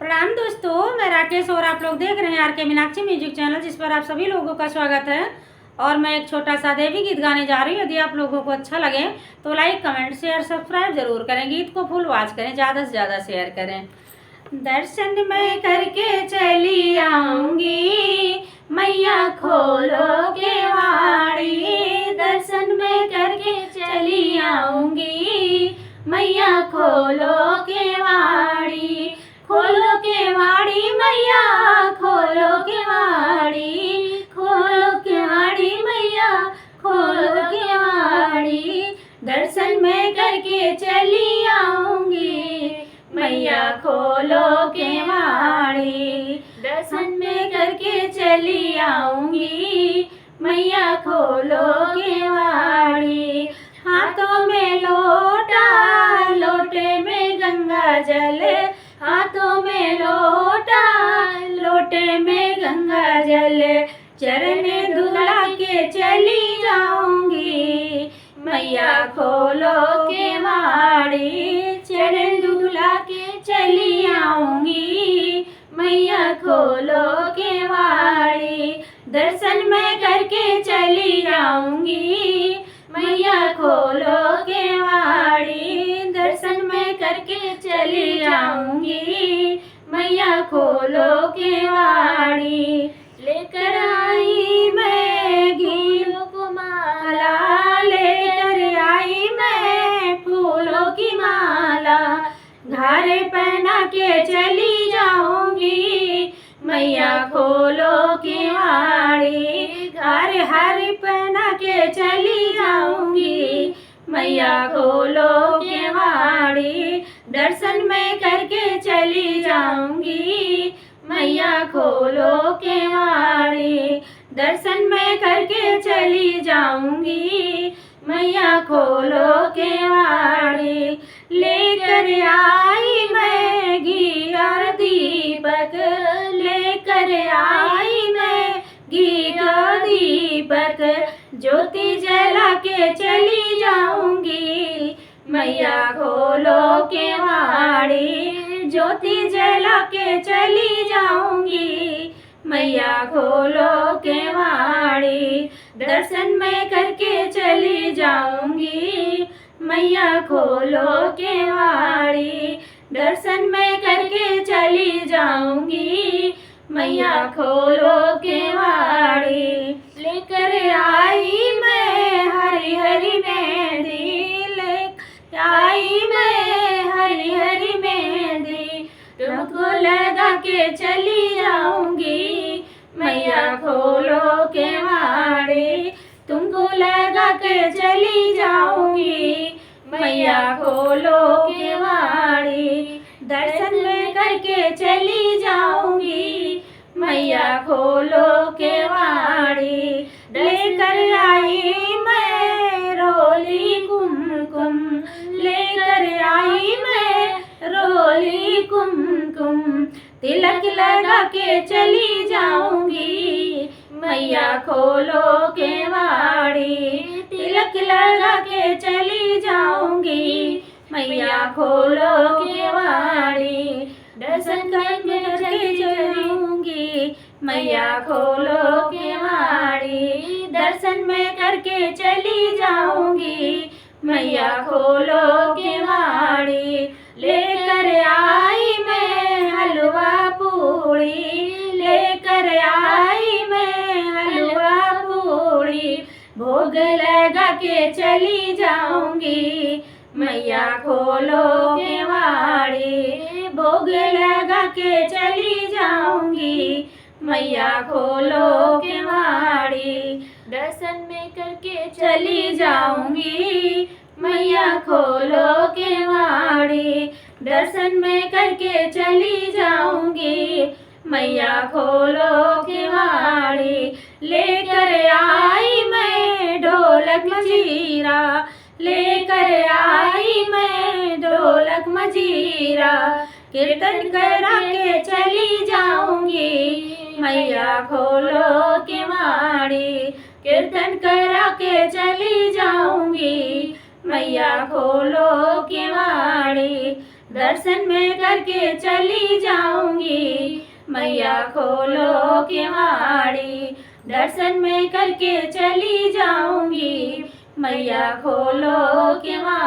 प्रणाम दोस्तों, मैं राकेश और आप लोग देख रहे हैं आर के मीनाक्षी म्यूजिक चैनल, जिस पर आप सभी लोगों का स्वागत है। और मैं एक छोटा सा देवी गीत गाने जा रही हूँ। यदि आप लोगों को अच्छा लगे तो लाइक, कमेंट, शेयर, सब्सक्राइब जरूर करें। गीत को फुल वॉच करें, ज़्यादा से ज़्यादा शेयर करें। दर्शन मैं करके चली आऊंगी, मैया खोलो केवाड़ी। दर्शन मैं करके चली आऊंगी, मैया खोलो केवाड़ी। खोलो केवाड़ी मैया, खोलो केवाड़ी। खोलो केवाड़ी मैया, खोलो केवाड़ी। दर्शन मैं करके चली आऊंगी, मैया खोलो केवाड़ी। दर्शन में करके चली आऊंगी, मैया खोलो केवाड़ी। हाथों में लोटा, लोटे में गंगा जल। हाथों में लोटा, लोटे में गंगा जल। चरण धुला के चली जाऊंगी, मैया खोलो केवाड़ी। चरण धुला के चली आऊंगी, मैया खोलो केवाड़ी। दर्शन मैं करके चली आऊंगी, मैया खोलो केवाड़ी। दर्शन मैं करके चली आऊंगी, मैया खोलो केवाड़ी। लेकर आई मैं घी को माला, लेकर आई मैं फूलों की माला। घारे पहना के चली जाऊंगी, मैया खोलो केवाड़ी। घारे हारे पहना के चली जाऊंगी, मैया खोलो केवाड़ी। दर्शन मैं करके चली जाऊंगी, मैया खोलो केवाड़ी। दर्शन मैं करके चली जाऊंगी, मैया खोलो केवाड़ी। लेकर आई मैं घी और दीपक, लेकर आई मैं घी का दीपक। ज्योति जला के चली जाऊंगी, मैया खोलो केवाड़ी। ज्योति जला के चली जाऊंगी, मैया खोलो केवाड़ी। दर्शन मैं करके चली जाऊंगी, मैया खोलो केवाड़ी। दर्शन मैं करके चली जाऊंगी, मैया खोलो केवाड़ी। लेकर आई मैं हरी हरी मेहंदी, लेकर आई मैं हरी हरी मेहंदी। तुमको लगा के चली जाऊंगी, मैया खोलो केवाड़ी। तुमको लगा के चली जाऊंगी, मैया खोलो केवाड़ी। दर्शन में करके चली जाऊंगी, मैया खोलो केवाड़ी। लेकर आई मैं रोली कुमकुम, लेकर आई मैं रोली कुमकुम। तिलक लगा के चली जाऊंगी, मैया खोलो केवाड़ी। तिलक लगा के चली जाऊंगी, मैया खोलो केवाड़ी। दर्शन करके चलूंगी, मैया खोलो केवाड़ी। दर्शन में करके चली जाऊंगी, मैया खोलो केवाड़ी। लेकर आई मैं हलवा पूड़ी, लेकर आई मैं हलवा पूड़ी। भोग लगा के चली जाऊंगी, मैया खोलो केवाड़ी। भोग लगा के चली जाऊंगी, मैया खोलो केवाड़ी। दर्शन में करके चली जाऊंगी, मैया खोलो केवाड़ी। दर्शन में करके चली जाऊंगी, मैया खोलो केवाड़ी। लेकर आई मैं ढोलक मजीरा, लेकर आई मैं ढोलक मजीरा। कीर्तन करा के चली जाऊंगी, मैया खोलो केवाड़ी। कीर्तन करा के चली जाऊंगी, मैया खोलो केवाड़ी। दर्शन मैं करके चली जाऊंगी, मैया खोलो केवाड़ी। दर्शन मैं करके चली जाऊंगी, मैया खोलो केवाड़ी।